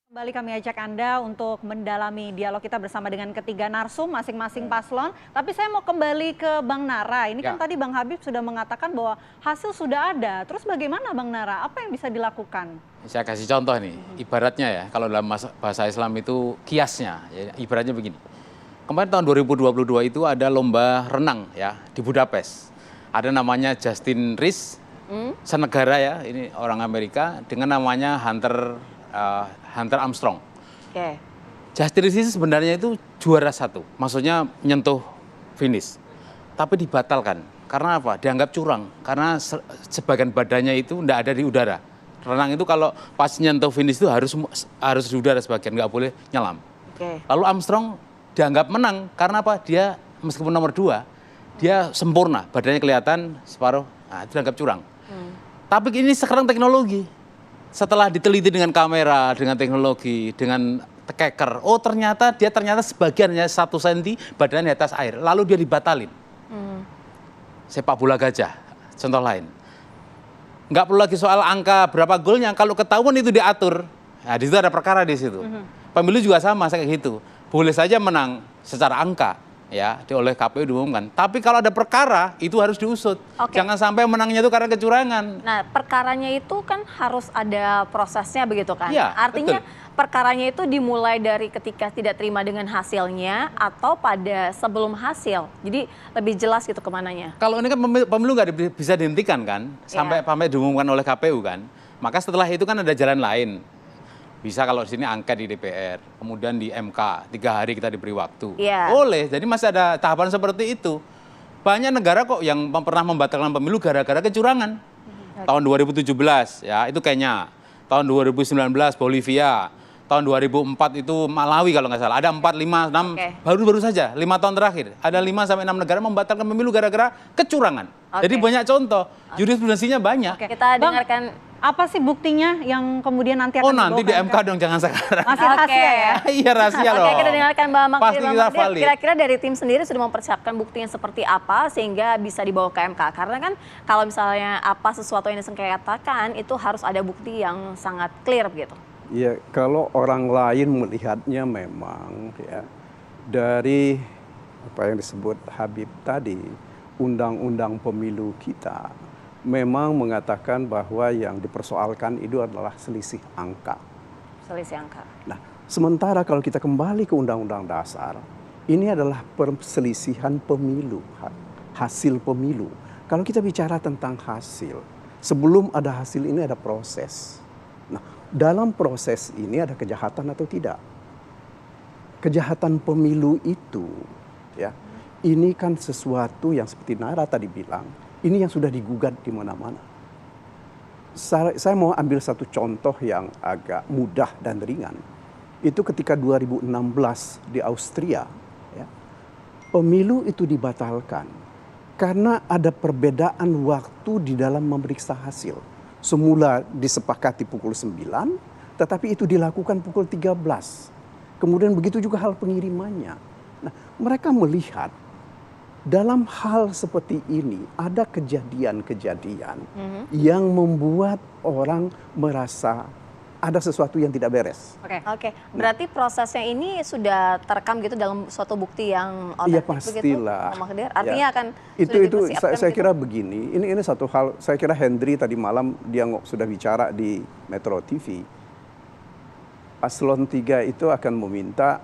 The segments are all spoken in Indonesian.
Kembali kami ajak Anda untuk mendalami dialog kita bersama dengan ketiga narsum masing-masing paslon. Tapi saya mau kembali ke Bang Nara. Ini kan tadi Bang Habib sudah mengatakan bahwa hasil sudah ada. Terus bagaimana Bang Nara? Apa yang bisa dilakukan? Saya kasih contoh nih, ibaratnya ya, kalau dalam bahasa Islam itu kiasnya, ya, ibaratnya begini. Kemarin tahun 2022 itu ada lomba renang ya di Budapest. Ada namanya Justin Rees, senegara ya, ini orang Amerika, dengan namanya Hunter Armstrong. Oke. Justin Rees itu sebenarnya itu juara satu, maksudnya menyentuh finish. Tapi dibatalkan, karena apa? Dianggap curang, karena sebagian badannya itu tidak ada di udara. Renang itu kalau pas nyentuh finish itu harus di udara sebagian, nggak boleh nyelam. Oke. Lalu Armstrong dianggap menang, karena apa? Dia meskipun nomor 2, dia sempurna, badannya kelihatan separuh, nah, itu dianggap curang. Tapi ini sekarang teknologi. Setelah diteliti dengan kamera, dengan teknologi, dengan keker, oh ternyata sebagiannya 1 cm badannya di atas air, lalu dia dibatalin. Sepak bola gajah, contoh lain. Nggak perlu lagi soal angka berapa golnya, kalau ketahuan itu diatur, nah di situ ada perkara di situ. Pemilu juga sama, kayak gitu. Boleh saja menang secara angka, ya, oleh KPU diumumkan. Tapi kalau ada perkara, itu harus diusut. Oke. Jangan sampai menangnya itu karena kecurangan. Nah, perkaranya itu kan harus ada prosesnya begitu kan? Iya, Artinya betul. perkaranya itu dimulai dari ketika tidak terima dengan hasilnya atau pada sebelum hasil. Jadi lebih jelas gitu kemananya. Kalau ini kan pemilu nggak bisa dihentikan kan, sampai diumumkan oleh KPU kan. Maka setelah itu kan ada jalan lain. Bisa kalau di sini angket di DPR, kemudian di MK, 3 hari kita diberi waktu. Iya. Boleh, jadi masih ada tahapan seperti itu. Banyak negara kok yang pernah membatalkan pemilu gara-gara kecurangan. Tahun 2017 ya, itu Kenya. Tahun 2019 Bolivia. Tahun 2004 itu Malawi kalau nggak salah. Ada 4, 5, 6, baru saja 5 tahun terakhir. Ada 5 sampai 6 negara membatalkan pemilu gara-gara kecurangan. Jadi banyak contoh, jurisprudensinya banyak. Kita dengarkan. Apa sih buktinya yang kemudian nanti akan Oh nanti di dibawa ke MK dong, jangan sekarang. Masih rahasia ya? Iya rahasia loh. Oke, kita dengarkan Mbak Magdir. Pasti kita valid. Kira-kira dari tim sendiri sudah mempersiapkan bukti yang seperti apa sehingga bisa dibawa ke MK? Karena kan kalau misalnya apa sesuatu yang disengketakan itu harus ada bukti yang sangat clear gitu. Ya, kalau orang lain melihatnya memang ya dari apa yang disebut Habib tadi, undang-undang pemilu kita memang mengatakan bahwa yang dipersoalkan itu adalah selisih angka. Selisih angka. Nah, sementara kalau kita kembali ke Undang-Undang Dasar, ini adalah perselisihan pemilu, hasil pemilu. Kalau kita bicara tentang hasil, sebelum ada hasil ini ada proses. Nah, dalam proses ini ada kejahatan atau tidak? Kejahatan pemilu itu, ya, ini kan sesuatu yang seperti Nara tadi bilang, ini yang sudah digugat di mana-mana. Saya mau ambil satu contoh yang agak mudah dan ringan. Itu ketika 2016 di Austria, ya, pemilu itu dibatalkan karena ada perbedaan waktu di dalam memeriksa hasil. Semula disepakati pukul 9, tetapi itu dilakukan pukul 13. Kemudian begitu juga hal pengirimannya. Nah, mereka melihat dalam hal seperti ini ada kejadian-kejadian yang membuat orang merasa ada sesuatu yang tidak beres. Oke. Berarti prosesnya ini sudah terekam gitu dalam suatu bukti yang Iya otentik pastilah. begitu? Artinya Ya. akan Itu saya gitu? kira begini. Ini satu hal. Saya kira Hendri tadi malam dia sudah bicara di Metro TV. Paslon 3 itu akan meminta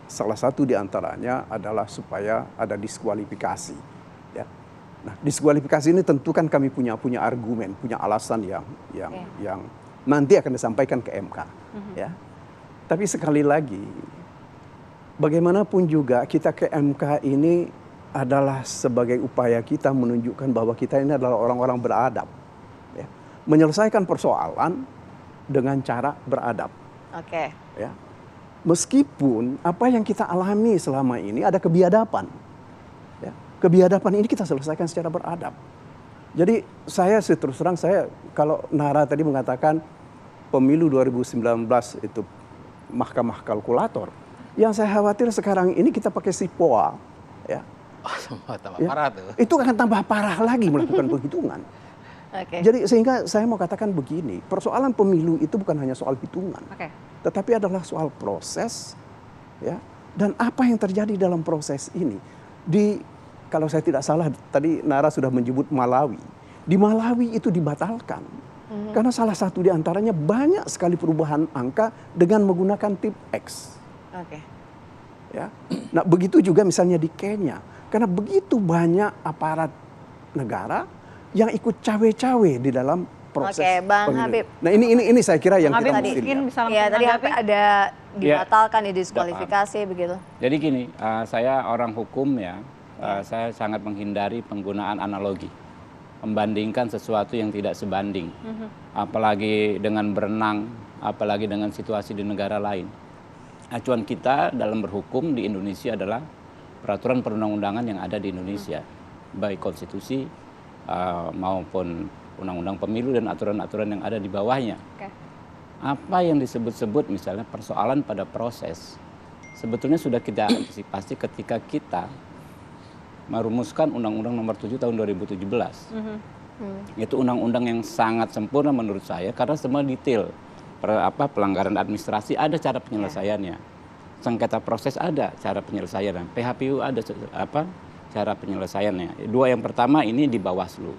salah satu di antaranya adalah supaya ada diskualifikasi. Ya. Nah, diskualifikasi ini tentu kan kami punya argumen, punya alasan yang nanti akan disampaikan ke MK. Ya. Tapi sekali lagi, bagaimanapun juga kita ke MK ini adalah sebagai upaya kita menunjukkan bahwa kita ini adalah orang-orang beradab. Ya. Menyelesaikan persoalan dengan cara beradab. Oke. Ya. Meskipun apa yang kita alami selama ini ada kebiadaban. Ya. Kebiadaban ini kita selesaikan secara beradab. Jadi saya terus terang kalau Nara tadi mengatakan pemilu 2019 itu mahkamah kalkulator. Yang saya khawatir sekarang ini kita pakai SIPOA. Ya. Tambah parah tuh. Itu akan tambah parah lagi melakukan penghitungan. Oke. Jadi sehingga saya mau katakan begini, persoalan pemilu itu bukan hanya soal hitungan, Oke. tetapi adalah soal proses, ya. Dan apa yang terjadi dalam proses ini? Kalau saya tidak salah tadi Nara sudah menyebut Malawi. Di Malawi itu dibatalkan. Karena salah satu di antaranya banyak sekali perubahan angka dengan menggunakan tip X. Oke. Ya. Nah, begitu juga misalnya di Kenya. Karena begitu banyak aparat negara yang ikut cawe-cawe di dalam proses Oke, Bang pemilu. Habib. Nah, ini saya kira yang Habib kita mesti mungkin lihat. bisa Ya, tadi menanggapi. ada dibatalkan, didiskualifikasi begitu. Jadi gini, saya orang hukum ya, saya sangat menghindari penggunaan analogi. Membandingkan sesuatu yang tidak sebanding. Apalagi dengan berenang, apalagi dengan situasi di negara lain. Acuan kita dalam berhukum di Indonesia adalah peraturan perundang-undangan yang ada di Indonesia. Baik konstitusi maupun undang-undang pemilu dan aturan-aturan yang ada di bawahnya. Oke. Apa yang disebut-sebut misalnya persoalan pada proses, sebetulnya sudah kita antisipasi ketika kita merumuskan Undang-Undang Nomor 7 Tahun 2017. Itu undang-undang yang sangat sempurna menurut saya karena semua detail. Pelanggaran administrasi ada cara penyelesaiannya. Sengketa proses ada cara penyelesaiannya. PHPU ada cara penyelesaiannya. Dua yang pertama ini di Bawaslu.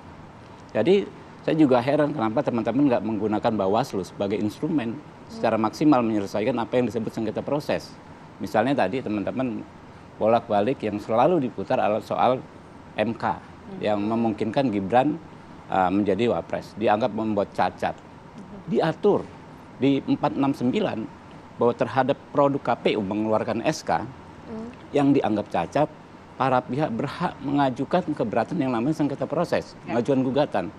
Jadi saya juga heran kenapa teman-teman nggak menggunakan Bawaslu sebagai instrumen secara maksimal menyelesaikan apa yang disebut sengketa proses. Misalnya tadi teman-teman bolak-balik yang selalu diputar adalah soal MK yang memungkinkan Gibran menjadi wapres, dianggap membuat cacat. Diatur di 469 bahwa terhadap produk KPU mengeluarkan SK yang dianggap cacat, para pihak berhak mengajukan keberatan yang namanya sengketa proses, pengajuan gugatan.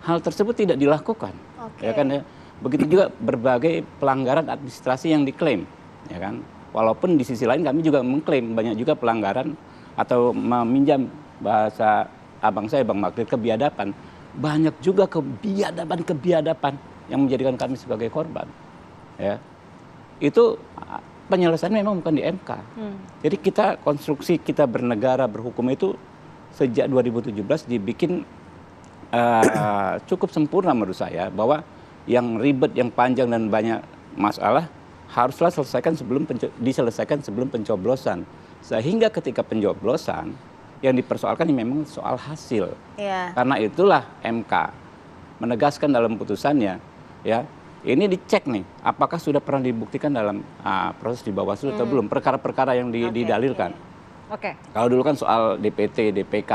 Hal tersebut tidak dilakukan. Ya kan ya. Begitu juga berbagai pelanggaran administrasi yang diklaim, ya kan. Walaupun di sisi lain kami juga mengklaim banyak juga pelanggaran atau meminjam bahasa abang saya Bang Magdir kebiadaban. Banyak juga kebiadaban yang menjadikan kami sebagai korban. Ya. Itu penyelesaian memang bukan di MK. Jadi konstruksi kita bernegara berhukum itu sejak 2017 dibikin cukup sempurna menurut saya bahwa yang ribet, yang panjang dan banyak masalah haruslah diselesaikan sebelum pencoblosan. Sehingga ketika pencoblosan yang dipersoalkan ini memang soal hasil. Iya. Karena itulah MK menegaskan dalam putusannya, ya ini dicek nih, apakah sudah pernah dibuktikan dalam proses di Bawaslu atau belum perkara-perkara yang didalilkan. Oke. Kalau dulu kan soal DPT, DPK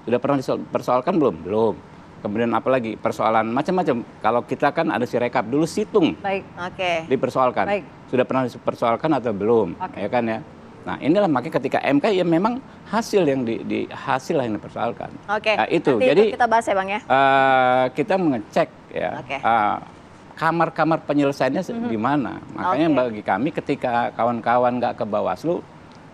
sudah pernah dipersoalkan belum? Belum. Kemudian apalagi persoalan macam-macam. Kalau kita kan ada sirekap dulu situng Baik. Oke. dipersoalkan. Baik. Sudah pernah dipersoalkan atau belum? Oke. Ya kan ya. Nah inilah makanya ketika MK ya memang hasil yang hasil yang dipersoalkan. Oke. Nah, itu. Nanti Jadi kita bahas ya Bang ya. kita mengecek ya Oke. kamar-kamar penyelesaiannya di mana. Makanya Oke. bagi kami ketika kawan-kawan nggak ke Bawaslu,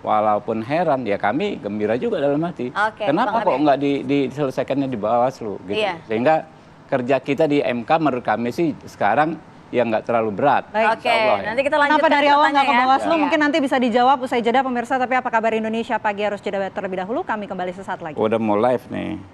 walaupun heran ya kami gembira juga dalam hati. Oke, Kenapa Bang kok Habib. nggak diselesaikannya di Bawaslu gitu. Iya. Sehingga kerja kita di MK menurut kami sih sekarang ya nggak terlalu berat. Baik. Oke, Insya Allah ya. nanti kita lanjutkan. Kenapa dari awal nggak ke ceritanya ya. Bawaslu? Iya. Mungkin nanti bisa dijawab usai jeda pemirsa. Tapi apa kabar Indonesia pagi harus jeda terlebih dahulu. Kami kembali sesaat lagi. Udah mau live nih.